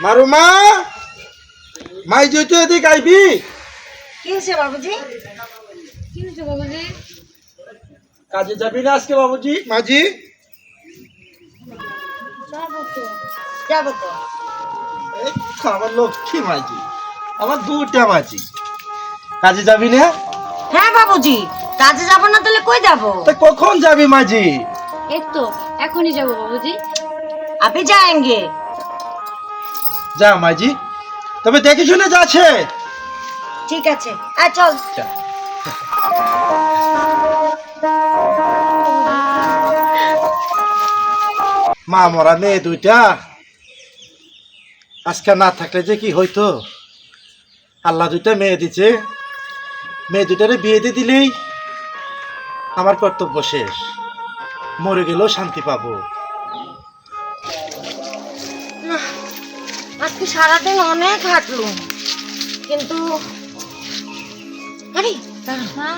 মারুমা মাই যেতে এদিক আইবি। কি হয়েছে বাবুজি? কি হয়েছে বাবুজি? কাজে যাবি না আজকে বাবুজি? মাঝি যাবো তো। এই আমার লক্ষ্মী মাঝি, আমার দুটা মাঝি। কাজে যাবি না? হ্যাঁ বাবুজি, কাজে যাবো না তাহলে কই যাবো? তা কখন যাবি মাঝি? এই তো এখনই যাবো বাবুজি। আপনি যাएंगे? যা মাঝি, তবে দেখে শুনে যাচ্ছে। ঠিক আছে, চল। মা মরা মেয়ে দুইটা আজকে না থাকলে যে কি হইতো। আল্লাহ দুইটা মেয়ে দিচ্ছে, মেয়ে দুইটারে বিয়ে দিয়ে দিলেই আমার কর্তব্য শেষ। মরে গেলেও শান্তি পাবো। আজকে সারাদিন অনেক হাঁটলুম, কিন্তু আরে দাঁড়া,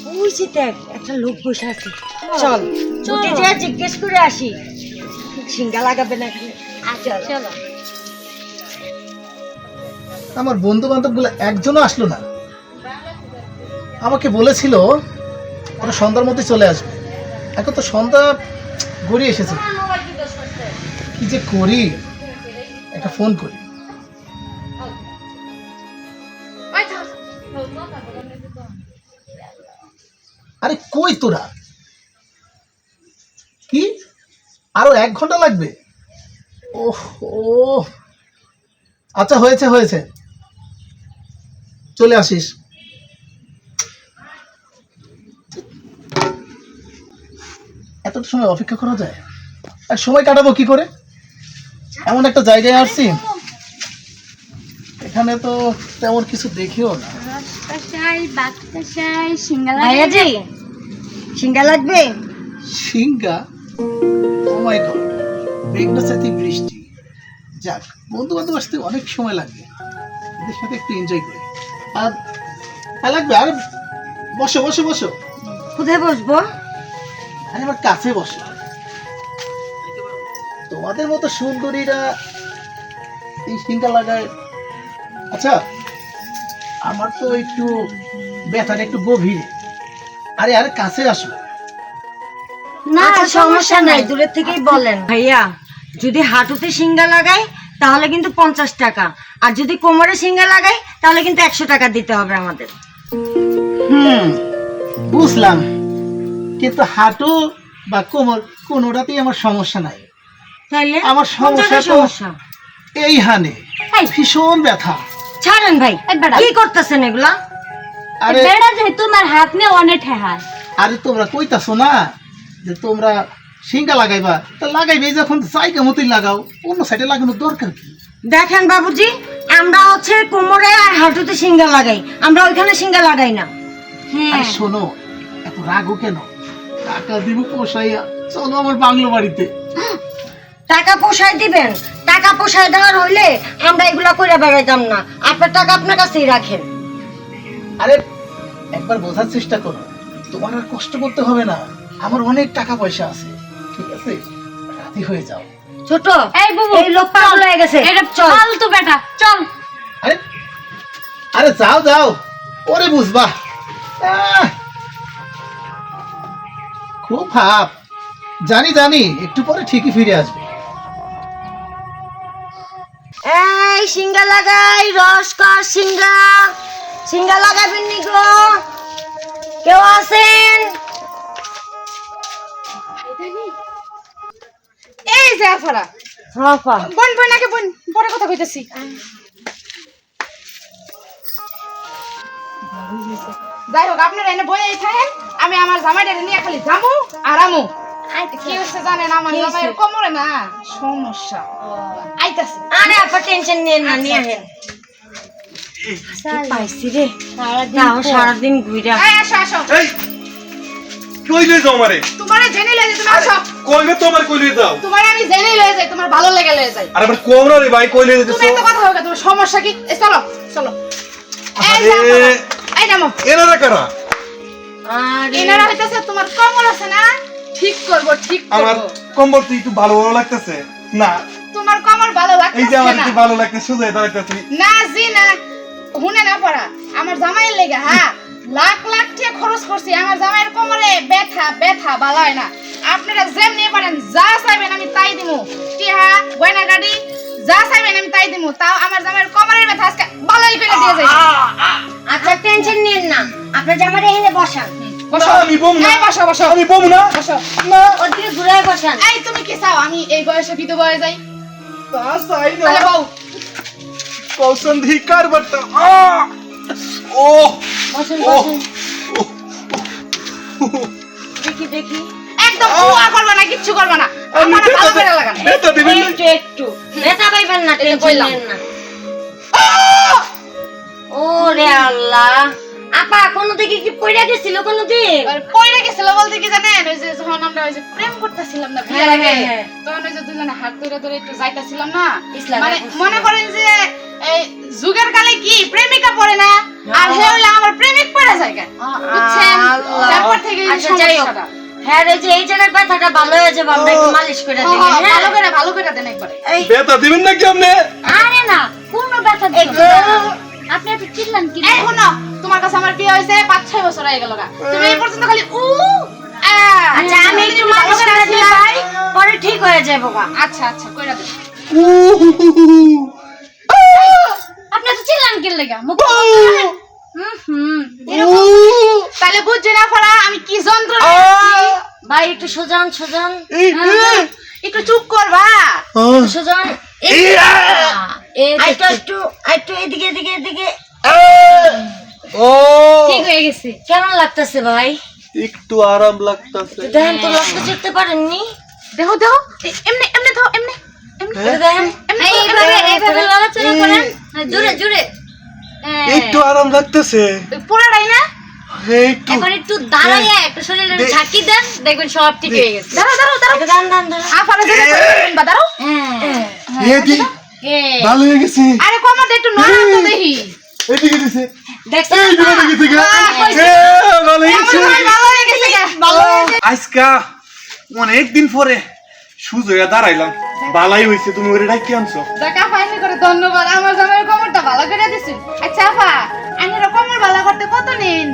ওই যে দেখ একটা লোক বসে আছে। চল ছুটি যে জিজ্ঞেস করে আসি সিঙ্গা লাগাবে নাকি। চল চলো। আমার বন্ধু বান্ধব গুলো একজনও আসলো না। আমাকে বলেছিল ওরা সন্ধ্যার মধ্যে চলে আসবে। এখন তো সন্ধ্যা গড়িয়ে এসেছে, কি যে করি, একটা ফোন করি। আরে কই তোরা? কি আরো 1 ঘন্টা লাগবে? ওহ ও আচ্ছা, হয়েছে হয়েছে, চলে আসিস। এতটা সময় অপেক্ষা করা যায়? আর সময় কাটাবো কি করে? এমন একটা জায়গায় আসছি, এখানে তো তেমন কিছু দেখিও না। রাস্তাশাই বাতাসাই সিঙ্গালা। ভাইয়াজি সিঙ্গা লাগবে? সিঙ্গা? ও মাই গড, মেঘনা সাথে বৃষ্টি। যাক, বন্ধু বান্ধব আসতে অনেক সময় লাগবে, এদের সাথে একটু এনজয় করি। আর হ্যাঁ লাগবে। আর বসো বসো বসো। কোথায় বসবো? আরে আমার কাছে বসো। তোমাদের মতো সুন্দরীরা এই সিঙ্গা লাগায়। আচ্ছা, আমার তো একটু ব্যথাটা একটু গভীর। আরে আরে কাছে আসো। না সমস্যা নাই, দূরের থেকেই বলেন। ভাইয়া যদি হাঁটুতে সিঙ্গা লাগাই তাহলে কিন্তু 50 টাকা, আর যদি কোমরে সিঙ্গা লাগাই তাহলে কিন্তু 100 টাকা দিতে হবে আমাদের। বুঝলাম, কিন্তু হাঁটু বা কোমর কোনোটাতেই আমার সমস্যা নাই। তাইলে আমার সমস্যা তো এই হানে, ভীষণ ব্যথা। ছাড়েন ভাই, কি করতেছেন এগুলা? আরে বেড়া যে তোমার হাত নিয়ে অনেক ঠেহার। আরে তোমরা কইতাছো না যে তোমরা সিঙ্গা লাগাইবা, তা লাগাইবে যখন জায়গা মতোই লাগাও, অন্য সাইডে লাগানোর দরকার কি? দেখেন বাবুজি, আমরা হচ্ছে কোমরে আর হাঁটুতে সিঙ্গা লাগাই, আমরা ওইখানে সিঙ্গা লাগাই না। আরে শোনো, এত রাগও কেন? টাকা দিব পোষাইয়া, চলো আমার বাংলো বাড়িতে। টাকা পোষায় দিবেন? টাকা পোষায় দেওয়ার হইলে আমরা এগুলা করে বেড়াইতাম না। আপনার টাকা আপনার কাছেই রাখেন। আরে একবার বোঝার চেষ্টা করো, তোমার আর কষ্ট করতে হবে না, আমার অনেক টাকা পয়সা আছে। ঠিক আছে, রাজি হয়ে যাও। ছোট এই বুবু, এই লোক পাগল হয়ে গেছে। এটা চল। ফালতু বেটা, চল। আরে আরে যাও যাও, ওরে বুঝবা। আহ, খুব ভাব, জানি জানি, একটু পরে ঠিকই ফিরে আসবে। এই সিঙ্গা লাগাই, রসকর সিঙ্গা। সিঙ্গা লাগাবেন নি গো? কেউ আছেন? এই যে আফারা, হাফা বোন বোন আগে বোন, পরে কথা কইতেছি। যাই হোক, আপনারা এনে বই থাকেন, আমি আমার জামাইটা নিয়ে খালি যামু আর আমু। কি হচ্ছে জানেন, আমার জামাইয়ের কোমরে না সমস্যা। আইতাছে। আরে আপা টেনশন নিয়েন না, নিয়ে আসেন। পাইছি রে, সারাদিন ঘুরা। এই আসো আসো, এই কই লই যাও আমারে? তোমারে জেনে লয়ে যাই, তুমি আসো। কইবে তোমার কই লই যাও? তোমারে আমি জেনে লয়ে যাই, তোমার ভালো লেগে লয়ে যাই। আরে আবার কোন রে ভাই, কই লই তুমি যাইছো? এত কথা হবে, তোমার সমস্যা কি? এই চলো চলো। এই আরে যে আফারা, এই নামো। এনারা কারা? আরে এনারা হইতাছে তোমার কোমর আছে না, ঠিক করব ঠিক আমার করব। কম্বল তো একটু ভালো ভালো লাগতেছে না, তোমার কোমর ভালো এই যে আমার লাগছে না কি ভালো লাগতে সোজা দাঁড়াইতেছি না জি না হুনে না পড়া আমার জামাইয়ের লেগে হ্যাঁ লাখ লাখ টাকা খরচ করছি আমার জামাইয়ের কোমরে ব্যথা ব্যথা ভালো হয় না আপনারা যেমনি পারেন যা চাইবেন আমি তাই দিমু টিহা গয়না গাড়ি যা চাইবেন আমি তাই দিমু তাও আমার জামাইয়ের কোমরের ব্যথা আজকে ভালোই করে দিয়ে যাই আচ্ছা টেনশন নিন না আপনার জামাটা এনে বসান বসো না, আমি বম না। এই বসো বসো আমি বম না বসো না ওদিকে ঘুরে বসান এই তুমি কি চাও আমি এই বয়সে বিধবা বয়ে যাই তা চাই না তাহলে বউ কৌসন্ধি কারবারটা ও বসেন ও বসেন দেখি দেখি একদম উয়া করবে না কিচ্ছু করবে না আমি আমার ভালো করে লাগান ব্যথা দিবেন না একটু একটু ব্যথা পাইবেন না টেনশন কইলাম। নেন না ওরে আল্লাহ আপা কোনো দিকে কি পড়ে গেছিল কোনো দিন আর পয়রা গেছিল বলতে কি জানেন ওই যে যখন আমরা ওই যে প্রেম করতেছিলাম না বিয়ের হ্যাঁ, আগে হ্যাঁ, হ্যাঁ। তখন ওই যে দুজনে হাত ধরে ধরে একটু যাইতাছিলাম না ইসলামে মানে পড়ছিল। মনে করেন যে এই যুগের কালে কি প্রেমিকা পড়ে না আর হে হইলো আমার প্রেমিক পড়ে যায় কেন বুঝছেন আল্লাহ। তারপর থেকে এই আচ্ছা, যাই হোক। সমস্যাটা হ্যাঁ রে যে এই জায়গার ব্যথাটা ভালো হয়ে যাবে আমরা একটু মালিশ করে দিই হ্যাঁ ভালো করে দেন একবারে এই ব্যথা দিবেন না কেমনে আরে না কোনো ব্যথা দিও একটু না। আপনি এত চিল্লান কি এই শুনো তোমার কাছে আমার বিয়ে হয়েছে 5-6 বছর হয়ে গেল তুমি এই পর্যন্ত খালি আচ্ছা আমি একটু মালিশ করে দিই ভাই পরে ঠিক হয়ে যাবে গা আচ্ছা আচ্ছা কইরা দেন আপনি এত চিল্লান কি লাগা মুখ তাহলে বুঝছে না পড়া আমি কি যন্ত্র ভাই একটু সোজান সোজান একটু চুপ করবা সোজান এই একটু একটু একটু এদিকে এদিকে এদিকে ও ঠিক হয়ে গেছে কেমন লাগতেছে ভাই একটু আরাম লাগতাছে দেখেন তো লক্ষ্য করতে পারেননি দেখো দেখো এমনি এমনি দাও এমনি এটা দেখেন এইভাবে লড়াচড়া করেন জোরে জোরে একটু আরাম লাগতেছে পুরাটাই না একটু এখন একটু দাঁড়াইয়া একটু শরীরে ঝাঁকি দেন দেখবেন সব ঠিক হয়ে গেছে দাঁড়াও দাঁড়াও দাঁড়াও এটা দান দান দান আফারে যেটা করবেন বা দাঁড়াও এদি এই ভালো হয়ে গেছে আরে কোমরটা একটু নরম তো দেখি এদিকে দিছে দেখছেন এই দিকে দিকে দিকে ভালো হয়ে গেছে ভালো হয়ে গেছে ভালো আজকা অনেক দিন পরে সুজয়া দাঁড়াইলাম বালাই হইছে তুমি ওরে ডাকি আনছো দেখা ফাইনি করে ধন্যবাদ আমার জামাইয়ের কোমরটা ভালো করে দিছেন আচ্ছা আফা আইনের কোমর ভালো করতে কত নিন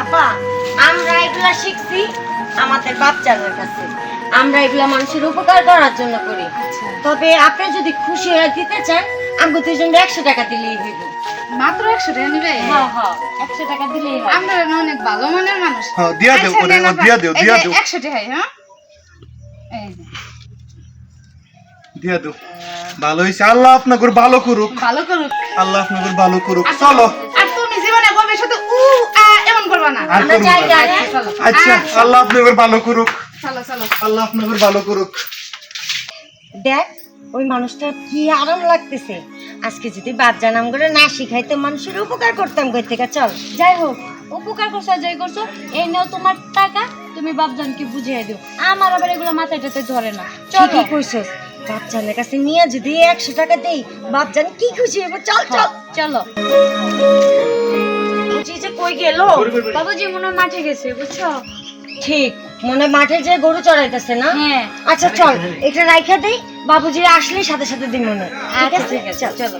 আপা আমরা এগুলা শিখছি আমাদের বাচ্চাদের কাছে আমরা এগুলা মানুষের উপকার করার জন্য করি তবে আপনি যদি খুশি হয়ে দিতে চান আমি দুজন 100 টাকা দিলেই হইব মাত্র 100 টাকা নিবে হ্যাঁ হ্যাঁ 100 টাকা দিলেই হয় আমরা অনেক ভালো মনের মানুষ হ্যাঁ দিয়া দেও আচ্ছা, ওরে নেন আপা। দিয়া দেও এই দিয়া যে দেও 100 টাকা হ্যাঁ এই যে, দিয়া দেও ভালো হইছে আল্লাহ আপনাকে ভালো করুক ভালো করুক আল্লাহ আপনাকে ভালো করুক আর চলো আর তুমি জীবনে ভবিষ্যতে এমন করবা না আর আমরা করবো যাই না। যাই চলো আচ্ছা আল্লাহ আপনাকে ভালো করুক চলো চলো আল্লাহ আপনাকে ভালো করুক দেখ ওই মানুষটা কি আরাম লাগতেছে আজকে যদি বাচ্চা নাম করে না শিখাইতে মানুষের উপকার করতাম কই থেকে চল যাই হোক উপকার করছো যাই করছো এই নাও তোমার টাকা তুমি বাপজানকে বুঝিয়ে দিও আমার আবার এগুলো মাথায় টাতে ধরে না চলো ঠিকই কইছস বাচ্চানের কাছে নিয়ে যদি 100 টাকা দেই বাচ্চান কি খুশি হবে চল চল চলো বুঝি যে কই গেল বাবুজি মনে হয় মাঠে গেছে বুঝছো ঠিক মনে হয় মাঠে যে গরু চড়াইতেছে না হ্যাঁ আচ্ছা চল এটা রাইখা দেই বাবুজি আসলে সাথে সাথে দিই মনে ঠিক আছে চল চলো